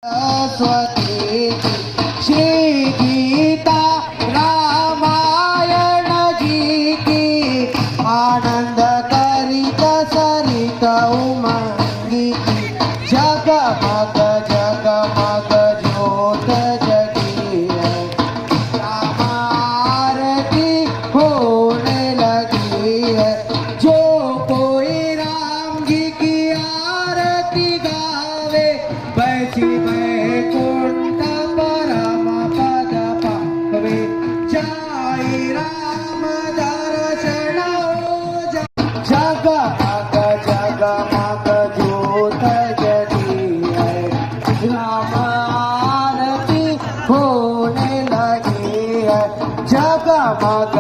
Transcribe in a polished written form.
सरस्वती श्री गीता रामायण जी की आनंद करित सरित उमंगी की जगमग जगमग ज्योत जगी है राम आरती होने लगी है जो कोई राम जी की आरती गावे बैसी वैकुंठ परम पद पावे जाई राम दर्शन हो जगमग जगमग ज्योत जगी है राम आरती होने लगी है जगमग